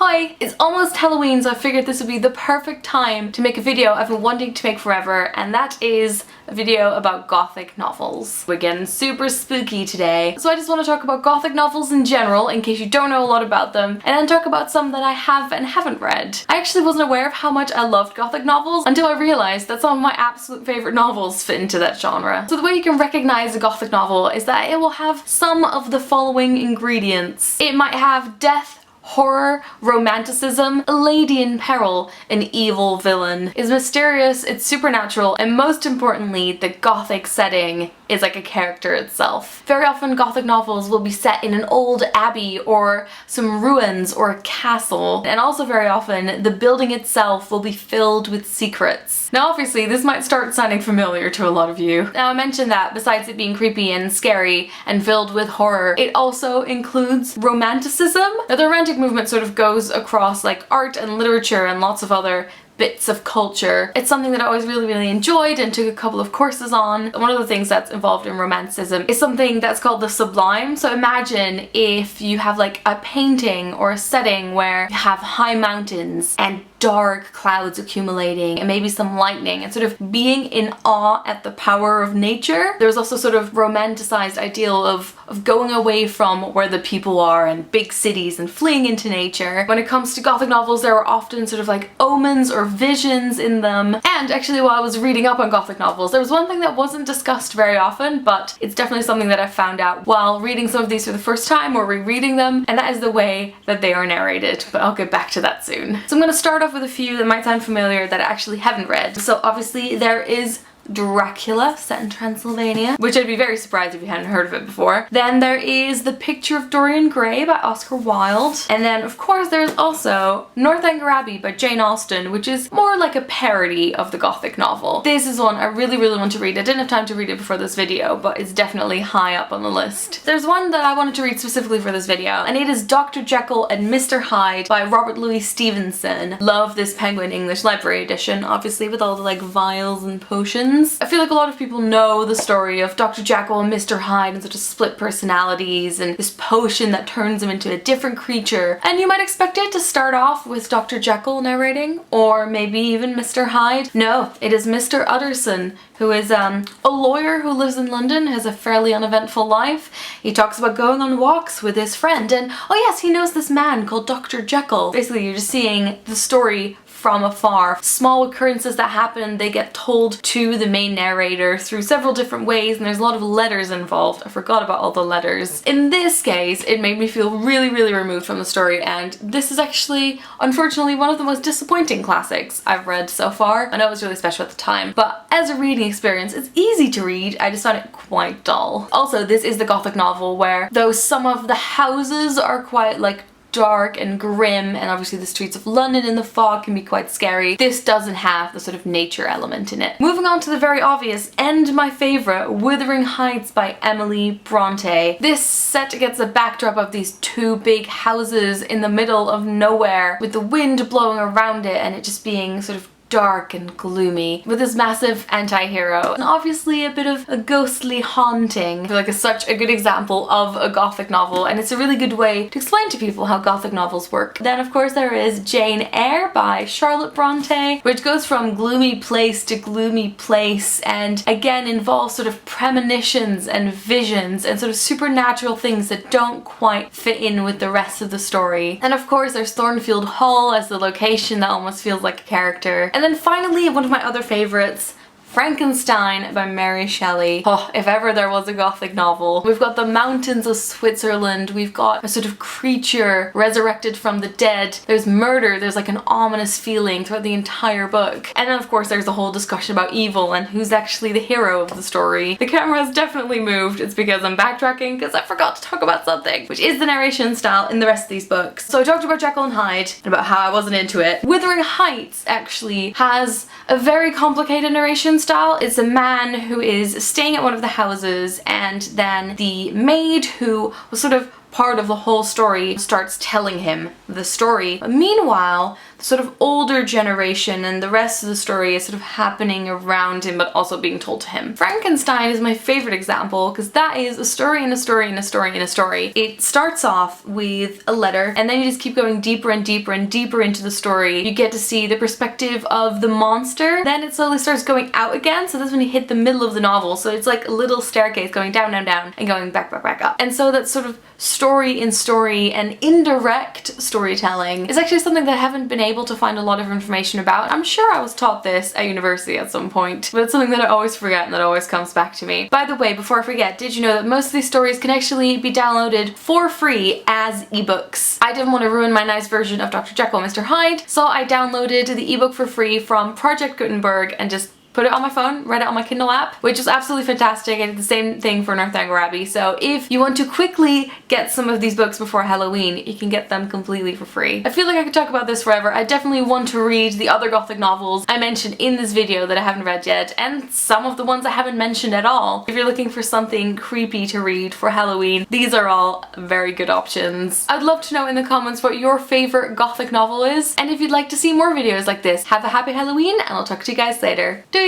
Hi! It's almost Halloween, so I figured this would be the perfect time to make a video I've been wanting to make forever, and that is a video about Gothic novels. We're getting super spooky today, so I just want to talk about Gothic novels in general, in case you don't know a lot about them, and then talk about some that I have and haven't read. I actually wasn't aware of how much I loved Gothic novels until I realised that some of my absolute favourite novels fit into that genre. So the way you can recognise a Gothic novel is that it will have some of the following ingredients. It might have death, horror, romanticism, a lady in peril, an evil villain. It's mysterious, it's supernatural, and most importantly, the Gothic setting is like a character itself. Very often Gothic novels will be set in an old abbey or some ruins or a castle, and also very often the building itself will be filled with secrets. Now obviously this might start sounding familiar to a lot of you. Now I mentioned that besides it being creepy and scary and filled with horror, it also includes romanticism. Now the romantic movement sort of goes across like art and literature and lots of other bits of culture. It's something that I always really enjoyed and took a couple of courses on. One of the things that's involved in romanticism is something that's called the sublime. So imagine if you have like a painting or a setting where you have high mountains and dark clouds accumulating and maybe some lightning and sort of being in awe at the power of nature. There's also sort of romanticized ideal of going away from where the people are and big cities and fleeing into nature. When it comes to Gothic novels, there are often sort of like omens or visions in them. And actually while I was reading up on Gothic novels, there was one thing that wasn't discussed very often, but it's definitely something that I found out while reading some of these for the first time or rereading them, and that is the way that they are narrated, but I'll get back to that soon. So I'm going to start off with a few that might sound familiar that I actually haven't read. So obviously there is Dracula, set in Transylvania, which I'd be very surprised if you hadn't heard of it before. Then there is The Picture of Dorian Gray by Oscar Wilde. And then of course there's also Northanger Abbey by Jane Austen, which is more like a parody of the Gothic novel. This is one I really want to read. I didn't have time to read it before this video, but it's definitely high up on the list. There's one that I wanted to read specifically for this video, and it is Dr. Jekyll and Mr. Hyde by Robert Louis Stevenson. Love this Penguin English Library edition, obviously with all the like vials and potions. I feel like a lot of people know the story of Dr. Jekyll and Mr. Hyde and such a split personalities and this potion that turns him into a different creature. And you might expect it to start off with Dr. Jekyll narrating, or maybe even Mr. Hyde. No, it is Mr. Utterson, who is a lawyer who lives in London, has a fairly uneventful life. He talks about going on walks with his friend, and oh yes, he knows this man called Dr. Jekyll. Basically you're just seeing the story from afar. Small occurrences that happen, they get told to the main narrator through several different ways, and there's a lot of letters involved. I forgot about all the letters. In this case, it made me feel really removed from the story, and this is actually, unfortunately, one of the most disappointing classics I've read so far. I know it was really special at the time, but as a reading experience, it's easy to read. I just found it quite dull. Also, this is the Gothic novel where, though some of the houses are quite like dark and grim, and obviously the streets of London in the fog can be quite scary, this doesn't have the sort of nature element in it. Moving on to the very obvious and my favourite, Wuthering Heights by Emily Bronte. This set against the backdrop of these two big houses in the middle of nowhere with the wind blowing around it and it just being sort of dark and gloomy, with this massive anti-hero, and obviously a bit of a ghostly haunting. I feel like it's such a good example of a Gothic novel, and it's a really good way to explain to people how Gothic novels work. Then of course there is Jane Eyre by Charlotte Bronte, which goes from gloomy place to gloomy place, and again involves sort of premonitions and visions and sort of supernatural things that don't quite fit in with the rest of the story. And of course there's Thornfield Hall as the location that almost feels like a character. And then finally, one of my other favorites, Frankenstein by Mary Shelley. Oh, if ever there was a Gothic novel. We've got the mountains of Switzerland, we've got a sort of creature resurrected from the dead, there's murder, there's like an ominous feeling throughout the entire book. And then of course there's the whole discussion about evil and who's actually the hero of the story. The camera has definitely moved, it's because I'm backtracking because I forgot to talk about something, which is the narration style in the rest of these books. So I talked about Jekyll and Hyde and about how I wasn't into it. Wuthering Heights actually has a very complicated narration style. It's a man who is staying at one of the houses, and then the maid, who was sort of part of the whole story, starts telling him the story. But meanwhile, sort of older generation and the rest of the story is sort of happening around him but also being told to him. Frankenstein is my favorite example because that is a story in a story in a story in a story. It starts off with a letter and then you just keep going deeper and deeper and deeper into the story. You get to see the perspective of the monster, then it slowly starts going out again, so that's when you hit the middle of the novel, so it's like a little staircase going down, down, down and going back, back, back up. And so that's sort of story in story and indirect storytelling is actually something that I haven't been able to find a lot of information about. I'm sure I was taught this at university at some point, but it's something that I always forget and that always comes back to me. By the way, before I forget, did you know that most of these stories can actually be downloaded for free as ebooks? I didn't want to ruin my nice version of Dr. Jekyll and Mr. Hyde, so I downloaded the ebook for free from Project Gutenberg and just put it on my phone, read it on my Kindle app, which is absolutely fantastic. I did the same thing for Northanger Abbey, so if you want to quickly get some of these books before Halloween, you can get them completely for free. I feel like I could talk about this forever. I definitely want to read the other Gothic novels I mentioned in this video that I haven't read yet, and some of the ones I haven't mentioned at all. If you're looking for something creepy to read for Halloween, these are all very good options. I'd love to know in the comments what your favorite Gothic novel is, and if you'd like to see more videos like this. Have a happy Halloween, and I'll talk to you guys later. Doei!